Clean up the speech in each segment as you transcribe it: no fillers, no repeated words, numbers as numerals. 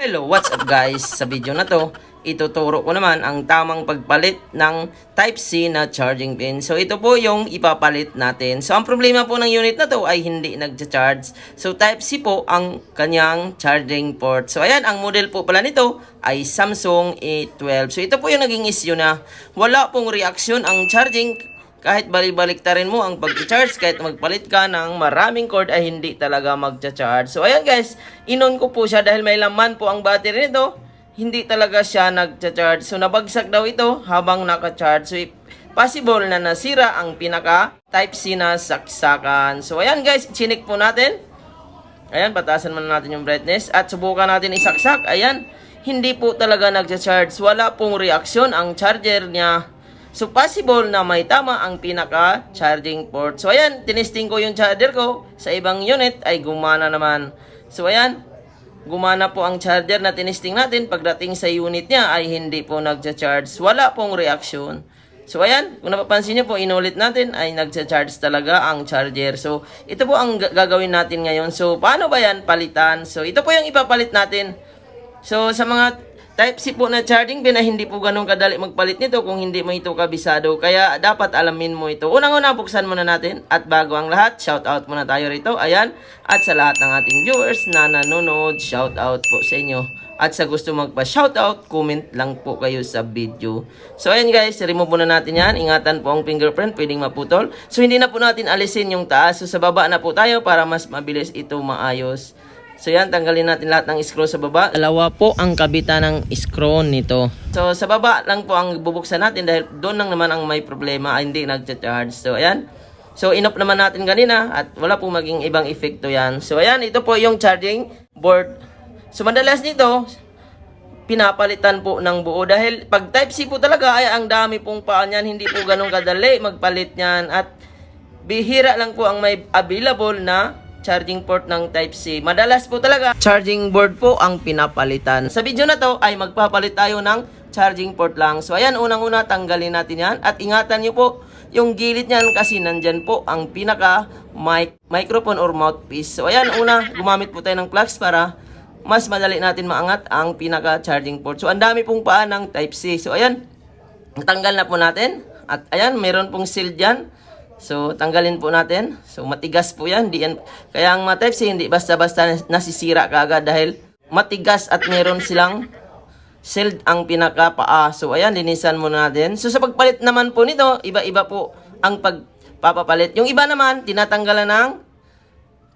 Hello, what's up guys? Sa video na to, ituturo ko naman ang tamang pagpalit ng Type-C na charging pin. So ito po yung ipapalit natin. So ang problema po ng unit na to ay hindi nagcha-charge. So Type-C po ang kanyang charging port. So ayan, ang model po pala nito ay Samsung A12. So ito po yung naging issue na wala pong reaction ang charging. Kahit balik-baliktarin mo ang pag-charge, kahit magpalit ka ng maraming cord ay hindi talaga mag-charge. So ayan guys, inon ko po siya dahil may laman po ang battery nito. Hindi talaga siya nag-charge. So nabagsak daw ito habang naka-charge. So possible na nasira ang pinaka Type-C na saksakan. So ayan guys, chinik po natin. Ayan, patasan muna natin yung brightness at subukan natin isaksak. Ayan, hindi po talaga nag-charge. Wala pong reaksyon ang charger niya. So, possible na may tama ang pinaka-charging port. So, ayan, tinesting ko yung charger ko. Sa ibang unit ay gumana naman. So, ayan, gumana po ang charger na tinesting natin. Pagdating sa unit niya ay hindi po nagcha-charge. Wala pong reaksyon. So, ayan, kung napapansin niyo po, inulit natin ay nagcha-charge talaga ang charger. So, ito po ang gagawin natin ngayon. So, paano ba yan palitan? So, ito po yung ipapalit natin. So, sa mga Type-C po na charging pin na hindi po ganun kadali magpalit nito kung hindi mo ito kabisado. Kaya dapat alamin mo ito. Unang-una, buksan muna natin. At bago ang lahat, shoutout muna tayo rito. Ayan. At sa lahat ng ating viewers na nanonood, shoutout po sa inyo. At sa gusto magpa-shoutout, comment lang po kayo sa video. So ayan guys, remove muna natin yan. Ingatan po ang fingerprint, pwedeng maputol. So hindi na po natin alisin yung taas. So sa baba na po tayo para mas mabilis ito maayos. So yan, tanggalin natin lahat ng screw sa baba. Dalawa po ang kabitan ng screw nito. So sa baba lang po ang bubuksan natin dahil doon lang naman ang may problema, ay hindi nagcha-charge. So ayan. So in-off naman natin kanina at wala pong maging ibang epekto yan. So ayan, ito po yung charging board. So madalas nito, pinapalitan po ng buo dahil pag Type-C po talaga ay ang dami pong paan yan. Hindi po ganun kadali magpalit yan at bihira lang po ang may available na charging port ng Type-C. Madalas po talaga, charging board po ang pinapalitan. Sa video na to ay magpapalit tayo ng charging port lang. So ayan, unang-una tanggalin natin yan. At ingatan nyo po yung gilid niyan kasi nandyan po ang pinaka microphone or mouthpiece. So ayan, una, gumamit po tayo ng plugs para mas madali natin maangat ang pinaka charging port. So ang dami pong paa ng Type-C. So ayan, tanggal na po natin. At ayan, meron pong seal dyan. So, tanggalin po natin. So, matigas po yan. Kaya ang mga Type-C, hindi basta-basta nasisira kaagad dahil matigas at meron silang sealed ang pinakapaa. So, ayan, linisan muna natin. So, sa pagpalit naman po nito, iba-iba po ang pagpapapalit. Yung iba naman, tinatanggalan ng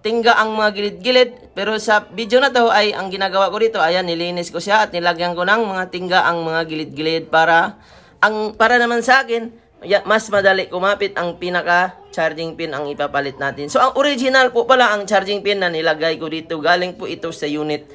tingga ang mga gilid-gilid. Pero sa video na to ay ang ginagawa ko dito, ayan, nilinis ko siya at nilagyan ko ng mga tingga ang mga gilid-gilid para naman sa akin, mas madali kumapit ang pinaka charging pin ang ipapalit natin. So ang original po pala ang charging pin na nilagay ko dito, galing po ito sa unit.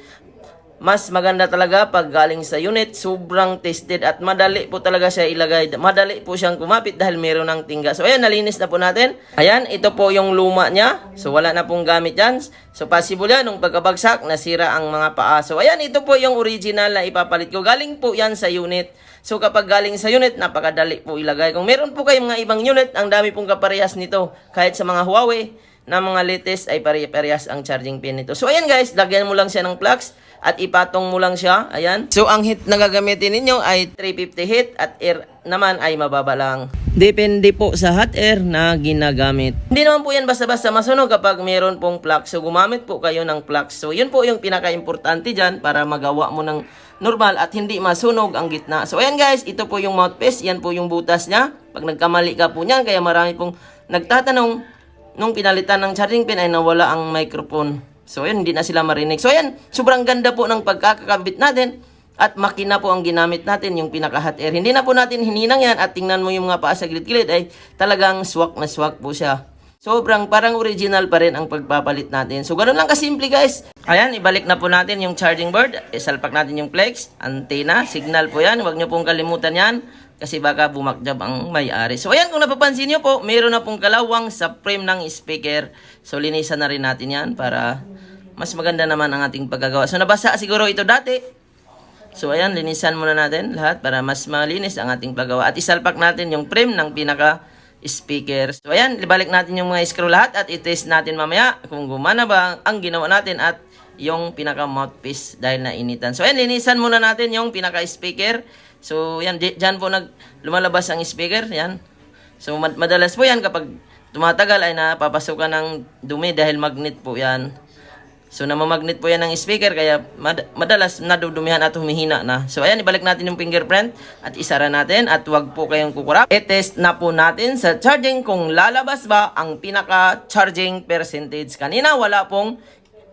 Mas maganda talaga pag galing sa unit, sobrang tested at madali po talaga siya ilagay. Madali po siyang kumapit dahil meron ng tingga. So ayan, nalinis na po natin. Ayan, ito po yung luma niya. So wala na pong gamit yan. So possible yan, nung pagkabagsak, nasira ang mga paa. So ayan, ito po yung original na ipapalit ko. Galing po yan sa unit. So kapag galing sa unit, napakadali po ilagay. Kung meron po kayong mga ibang unit, ang dami pong kaparehas nito. Kahit sa mga Huawei na mga latest ay pare-parehas ang charging pin nito. So ayan guys, lagyan mo lang siya ng plugs at ipatong mo lang siya. Ayan. So ang heat na gagamitin ninyo ay 350 heat at air naman ay mababa lang. Depende po sa hot air na ginagamit. Hindi naman po yan basta-basta masunog kapag meron pong plug. So gumamit po kayo ng plug. So yun po yung pinaka-importante dyan para magawa mo ng normal at hindi masunog ang gitna. So ayan guys, ito po yung mouthpiece. Yan po yung butas niya. Pag nagkamali ka po niyan, kaya marami pong nagtatanong nung pinalitan ng charging pin ay nawala ang microphone. So ayan, hindi na sila marinig. So ayan, sobrang ganda po ng pagkakakabit natin. At makina po ang ginamit natin, yung pinaka-hot air. Hindi na po natin hininang yan at tingnan mo yung mga paa sa gilid-gilid ay talagang swak na swak po siya. Sobrang parang original pa rin ang pagpapalit natin. So ganoon lang kasimple guys. Ayan, ibalik na po natin yung charging board. Isalpak natin yung flex, antena, signal po yan. Huwag nyo pong kalimutan yan kasi baka bumakjab ang may-ari. So ayan, kung napapansin nyo po, meron na pong kalawang sa frame ng speaker. So linisan na rin natin yan para mas maganda naman ang ating paggagawa. So nabasa siguro ito dati. So ayan, linisan muna natin lahat para mas malinis ang ating paggawa. At isalpak natin yung frame ng pinaka speaker. So ayan, ibalik natin yung mga screw lahat at i-test natin mamaya kung gumana ba ang ginawa natin at yung pinaka mouthpiece dahil nainitan. So ayan, linisan muna natin yung pinaka speaker. So yan, dyan po lumalabas ang speaker, yan. So madalas po yan kapag tumatagal ay napapasukan ng dumi dahil magnet po yan. So namamagnet po yan ng speaker kaya madalas nadudumihan at humihina na. So ayan, ibalik natin yung fingerprint at isara natin at wag po kayong kukurap. I-test na po natin sa charging kung lalabas ba ang pinaka charging percentage. Kanina wala pong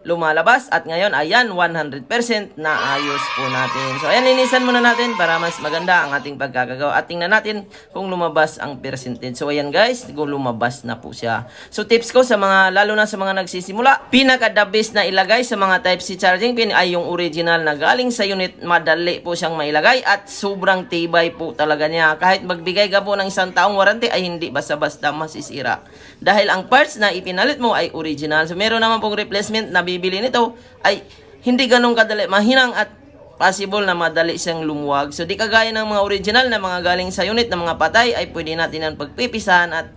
lumalabas at ngayon ayan 100% na ayos po natin. So ayan, linisan muna natin para mas maganda ang ating pagkakagawa at tingnan natin kung lumabas ang percentage. So ayan guys, kung lumabas na po siya. So tips ko sa mga, lalo na sa mga nagsisimula, pinaka the best na ilagay sa mga Type-C charging pin ay yung original na galing sa unit. Madali po siyang mailagay at sobrang tibay po talaga niya. Kahit magbigay ka po ng 1 taong warranty ay hindi basta-basta masisira. Dahil ang parts na ipinalit mo ay original. So meron naman pong replacement na bibili nito ay hindi ganun kadali, mahinang at possible na madali siyang lumuwag. So di kagaya ng mga original na mga galing sa unit na mga patay ay pwede natin ang pagpipisahan at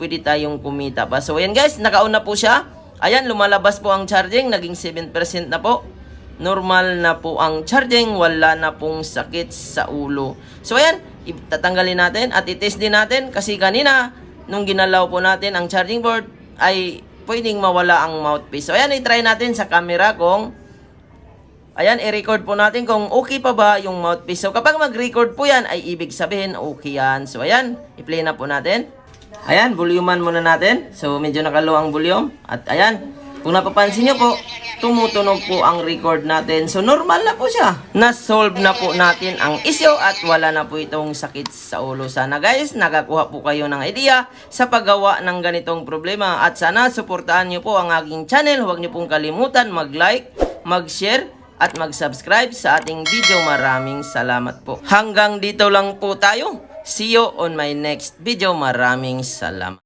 pwede tayong kumita pa. So ayan guys, nakaon na po siya. Ayan, lumalabas po ang charging, naging 7% na po. Normal na po ang charging, wala na pong sakit sa ulo. So ayan, itatanggalin natin at itest din natin kasi kanina nung ginalaw po natin ang charging board ay pwedeng mawala ang mouthpiece. So ayan, i-try natin sa camera kung ayan, i-record po natin kung okay pa ba yung mouthpiece. So kapag mag-record po yan ay ibig sabihin okay yan. So ayan, i-play na po natin. Ayan, volumean muna natin. So medyo nakalow ang volume. At ayan, kung napapansin nyo po, tumutunog po ang record natin. So normal na po siya. Na-solve na po natin ang issue at wala na po itong sakit sa ulo. Sana guys, nakakuha po kayo ng idea sa paggawa ng ganitong problema. At sana suportahan nyo po ang aking channel. Huwag nyo pong kalimutan mag-like, mag-share, at mag-subscribe sa ating video. Maraming salamat po. Hanggang dito lang po tayo. See you on my next video. Maraming salamat.